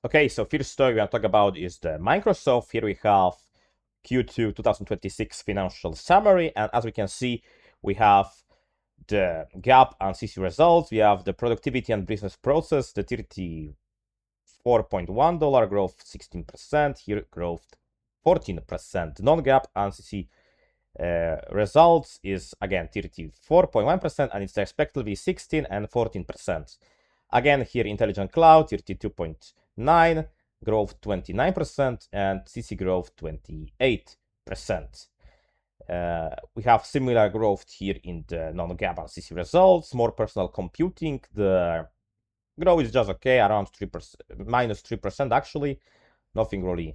Okay, so first story we want to talk about is the Microsoft. Here we have Q2 2026 financial summary, and as we can see, we have the GAAP and CC results. We have the productivity and business process, the $34.1 growth 16%, here growth 14%. Non-GAAP and CC results is again 34.1%, and it's respectively 16 and 14%. Again, here Intelligent Cloud 32.9, growth 29%, and CC growth 28%. We have similar growth here in the non-GAAP and CC results. More personal computing, the growth is just okay, around 3%, minus 3% actually. Nothing really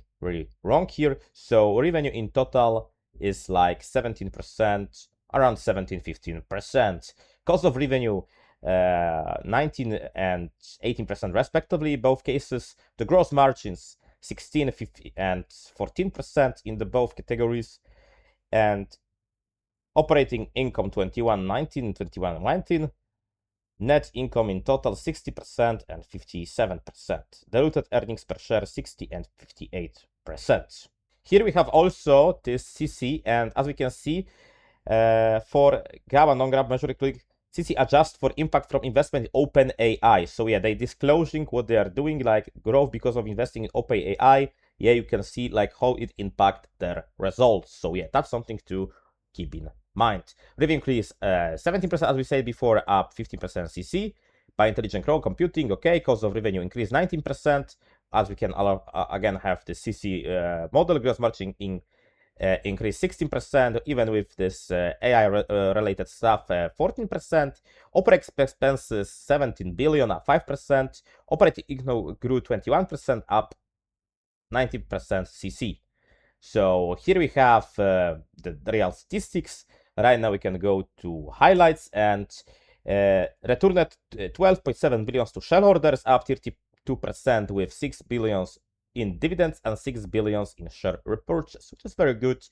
wrong here. So revenue in total is like 17%, around 17-15%. Cost of revenue 19 and 18% respectively, both cases. The gross margins 16, 50, and 14% in the both categories. And operating income 21.19, 21.19. Net income in total 60% and 57%. Diluted earnings per share 60 and 58%. Here we have also this CC, and as we can see, for GAAP and non-GAAP measure click, CC adjust for impact from investment in OpenAI. So yeah, they disclosing what they are doing, like growth because of investing in OpenAI. Yeah, you can see like how it impact their results. So yeah, that's something to keep in mind. Revenue increase 17%, as we said before, up 15% CC. By intelligent cloud computing, okay, cost of revenue increase 19%, as we can again have the CC model. Gross margin increase 16%, even with this AI related stuff 14%. Operating expenses 17 billion, up 5%. Operating income grew 21%, up 19% CC. So here we have the real statistics. Right now we can go to highlights, and returned 12.7 billion to shareholders, up 32%, with 6 billion in dividends and 6 billion in share repurchase, which is very good.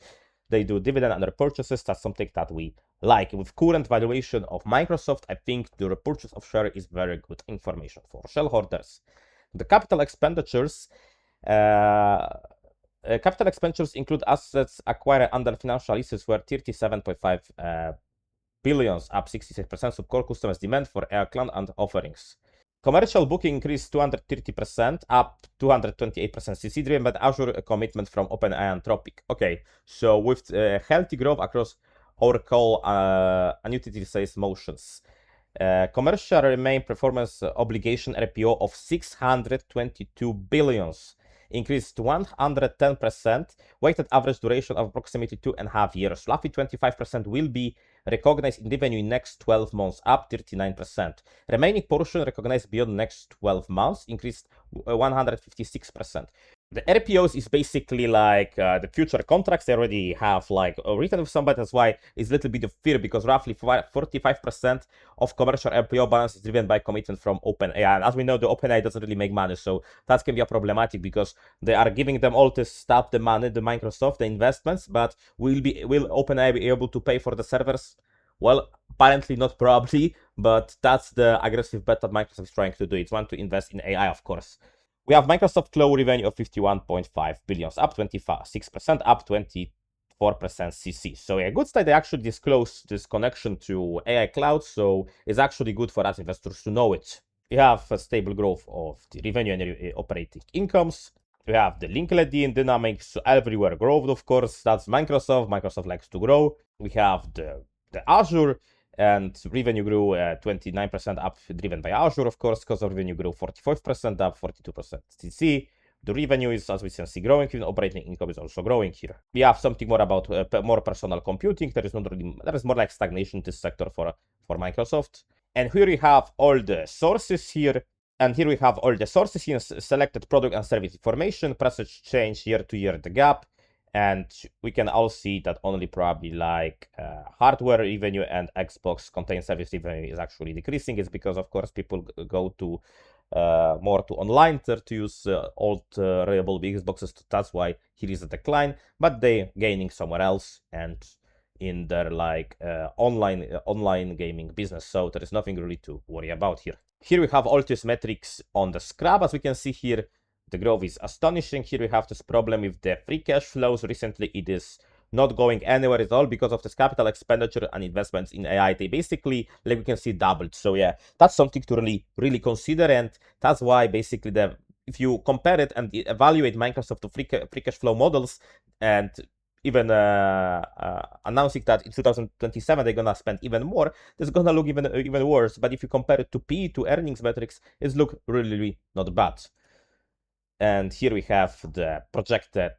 They do dividend and repurchases. That's something that we like. With current valuation of Microsoft, I think the repurchase of share is very good information for shareholders. The capital expenditures. Capital expenditures include assets acquired under financial leases were 37.5 billion, up 66%, of core customers' demand for Air Cloud and offerings. Commercial booking increased 230%, up 228% CC, driven by Azure commitment from OpenAI and Anthropic. Okay, so with healthy growth across Oracle and utility sales motions. Commercial remain performance obligation RPO of 622 billions, increased 110%, weighted average duration of approximately 2.5 years. Roughly 25% will be recognized in revenue in next 12 months, up 39%. Remaining portion recognized beyond next 12 months, increased 156%. The RPOs is basically like the future contracts they already have like written with somebody. That's why it's a little bit of fear, because roughly 45% of commercial RPO balance is driven by commitment from OpenAI. And as we know, the OpenAI doesn't really make money, so that can be a problematic, because they are giving them all this stuff, the money, the Microsoft, the investments, but will OpenAI be able to pay for the servers? Well, apparently not, probably, but that's the aggressive bet that Microsoft is trying to do. It's want to invest in AI, of course. We have Microsoft Cloud revenue of 51.5 billion, up 26%, up 24% CC. So a good side, they actually disclose this connection to AI Cloud, so it's actually good for us investors to know it. We have a stable growth of the revenue and operating incomes. We have the LinkedIn dynamics, so everywhere growth, of course. That's Microsoft. Microsoft likes to grow. We have the Azure, and revenue grew 29%, up, driven by Azure, of course. Cost of revenue grew 45%, up 42% CC. The revenue is, as we can see, growing. Even operating income is also growing here. We have something more about more personal computing. There is more like stagnation in this sector for Microsoft. And here we have all the sources here. And here we have all the sources here, selected product and service information, percentage change year to year, the gap. And we can all see that only probably like hardware revenue and Xbox content service revenue is actually decreasing. It's because, of course, people go to more to online to use old reliable Xboxes. That's why here is a decline, but they gaining somewhere else and in their like online gaming business. So there is nothing really to worry about here. Here we have all these metrics on the scrub. As we can see here, The growth is astonishing. Here we have this problem with the free cash flows. Recently, it is not going anywhere at all because of this capital expenditure and investments in AI. They basically, like we can see, doubled. So yeah, that's something to really consider, and that's why basically if you compare it and evaluate Microsoft to free cash flow models, and even announcing that in 2027 they're gonna spend even more, it's gonna look even worse. But if you compare it to P to earnings metrics, it's look really not bad. And here we have the projected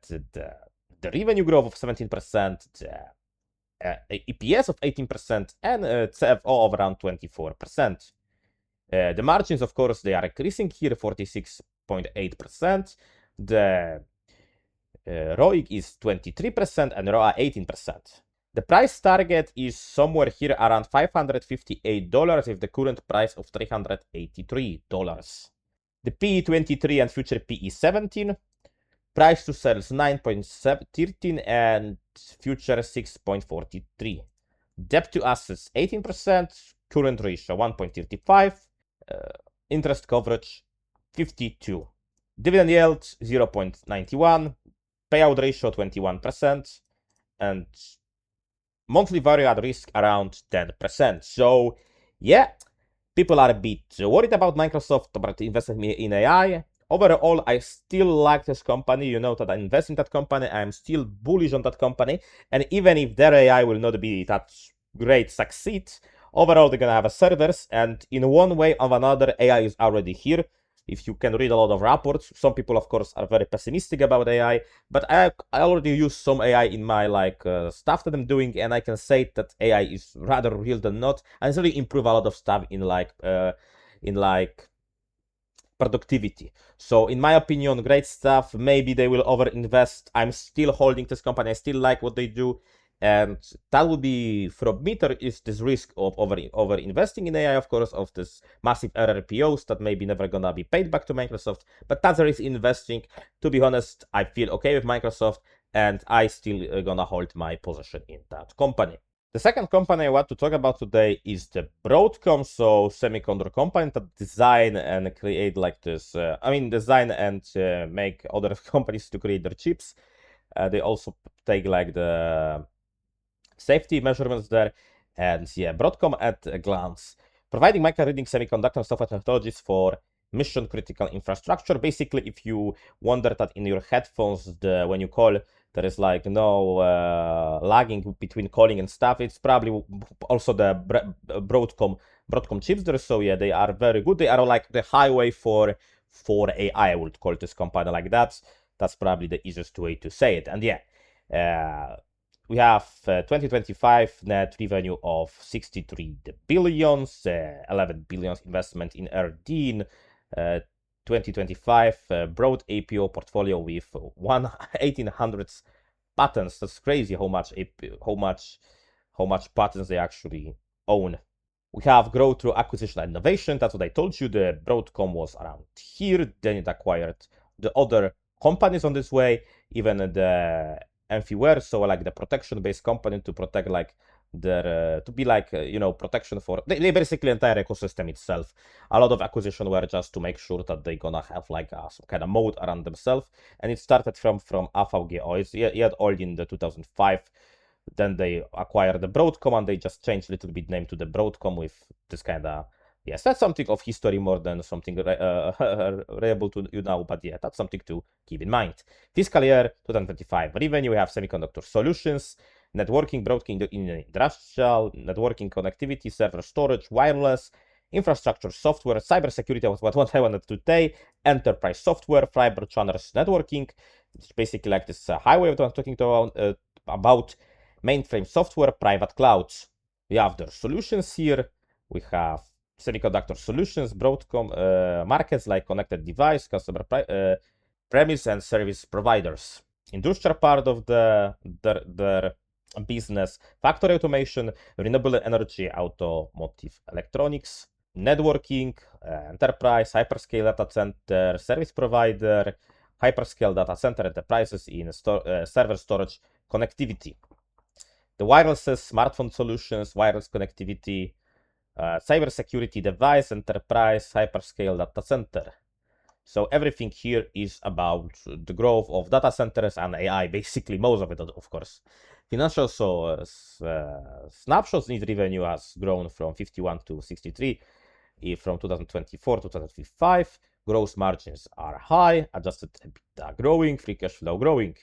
the revenue growth of 17%, the EPS of 18%, and CFO of around 24%. The margins, of course, they are increasing here, 46.8%. The ROIC is 23% and ROA 18%. The price target is somewhere here around $558 with the current price of $383. The PE 23 and future PE 17. Price to sales 9.13 and future 6.43. Debt to assets 18%, current ratio 1.35, interest coverage 52. Dividend yield 0.91, payout ratio 21%, and monthly value at risk around 10%. So yeah, people are a bit worried about Microsoft, about investing in AI. Overall, I still like this company. You know that I invest in that company. I'm still bullish on that company. And even if their AI will not be that great succeed, overall, they're going to have a servers. And in one way or another, AI is already here. If you can read a lot of reports, some people, of course, are very pessimistic about AI. But I already use some AI in my stuff that I'm doing. And I can say that AI is rather real than not. And it's really improve a lot of stuff in productivity. So in my opinion, great stuff. Maybe they will overinvest. I'm still holding this company. I still like what they do. And that would be, from me, there is this risk of over investing in AI, of course, of this massive RRPOs that maybe never gonna be paid back to Microsoft. But that's there is investing. To be honest, I feel okay with Microsoft, and I still gonna hold my position in that company. The second company I want to talk about today is the Broadcom, so semiconductor company that design and create like this, design and make other companies to create their chips. They also take like the safety measurements there. And yeah, Broadcom at a glance. Providing micro-reading semiconductor software technologies for mission critical infrastructure. Basically, if you wonder that in your headphones, when you call, there is like no lagging between calling and stuff, it's probably also the Broadcom chips there. So yeah, they are very good. They are like the highway for AI. I would call this company like that. That's probably the easiest way to say it. And yeah, we have 2025 net revenue of 63 billions, 11 billions investment in R&D. 2025 broad APO portfolio with 1800 patents. That's crazy how much patents they actually own. We have growth through acquisition and innovation. That's what I told you. The Broadcom was around here. Then it acquired the other companies on this way, even the Amphiware, so like the protection-based company to protect like their to be like protection for they basically entire ecosystem itself. A lot of acquisition were just to make sure that they gonna have like some kind of moat around themselves, and it started from AVGO. It's yet old in the 2005. Then they acquired the Broadcom, and they just changed a little bit name to the Broadcom with this kind of. Yes, that's something of history more than something reliable to you now, but yeah, that's something to keep in mind. Fiscal year 2025 revenue, we have semiconductor solutions, networking, broadcasting in industrial, networking, connectivity, server storage, wireless, infrastructure, software, cybersecurity was what I wanted to say, enterprise software, fiber channels, networking, it's basically like this highway that I'm talking about mainframe software, private clouds. We have the solutions here. We have semiconductor solutions, Broadcom markets like connected device, customer premise, and service providers. Industrial part of their business, factory automation, renewable energy, automotive electronics, networking, enterprise, hyperscale data center, service provider, hyperscale data center enterprises in server storage, connectivity. The wireless, smartphone solutions, wireless connectivity, cybersecurity device, enterprise, hyperscale data center. So everything here is about the growth of data centers and AI, basically most of it, of course. Financials, so snapshots need revenue has grown from 51 to 63 from 2024 to 2025. Gross margins are high, adjusted EBITDA growing, free cash flow growing.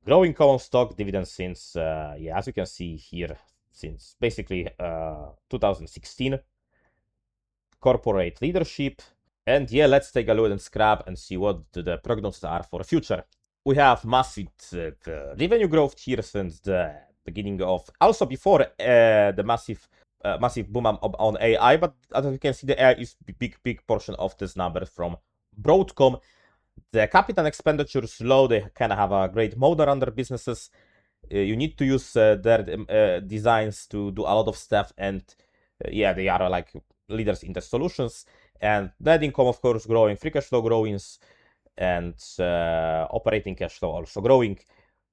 Growing common stock dividends since, yeah, as you can see here, since basically 2016. Corporate leadership. And yeah, let's take a look and scrap and see what the prognosis are for the future. We have massive revenue growth here since the beginning of, also before the massive boom on AI, but as you can see, the AI is big portion of this number from Broadcom. The capital expenditures low, they can have a great model under businesses. You need to use their designs to do a lot of stuff, and yeah, they are like leaders in the solutions. And net income, of course, growing, free cash flow growing, and operating cash flow also growing.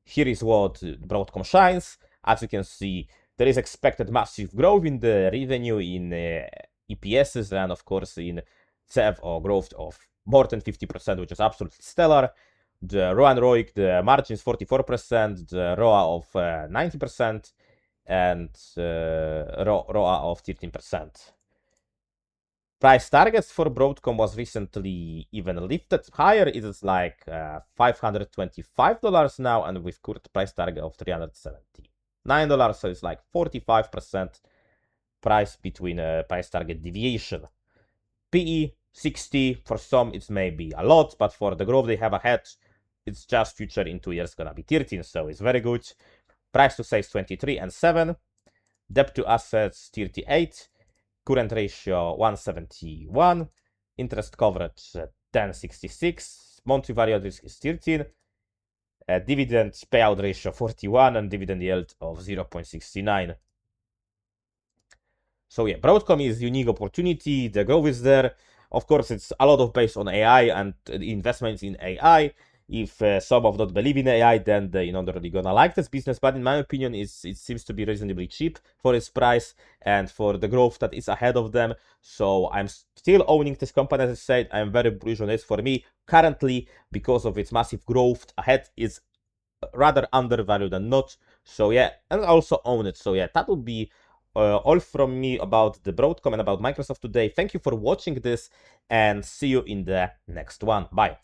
Here is what Broadcom shines. As you can see, there is expected massive growth in the revenue, in EPSs, and of course in CFO growth of more than 50%, which is absolutely stellar. The ROA and ROIC, the margin is 44%, the ROA of 90%, and ROA of 13%. Price targets for Broadcom was recently even lifted higher. It is like $525 now, and with current price target of $379, so it's like 45% price between price target deviation. PE 60, for some it may be a lot, but for the growth they have ahead, it's just future in 2 years gonna be 13, so it's very good. Price to sales 23 and 7, debt to assets 38, current ratio 171, interest coverage 1066, monthly variable risk is 13, dividend payout ratio 41, and dividend yield of 0.69. So yeah, Broadcom is unique opportunity, the growth is there. Of course, it's a lot of based on AI and investments in AI. If some of not believe in AI, then they're not really gonna like this business. But in my opinion, it seems to be reasonably cheap for its price and for the growth that is ahead of them. So I'm still owning this company. As I said, I'm very bullish on it. For me, currently, because of its massive growth ahead, is rather undervalued than not. So yeah, and also own it. So yeah, that would be all from me about the Broadcom and about Microsoft today. Thank you for watching this, and see you in the next one. Bye.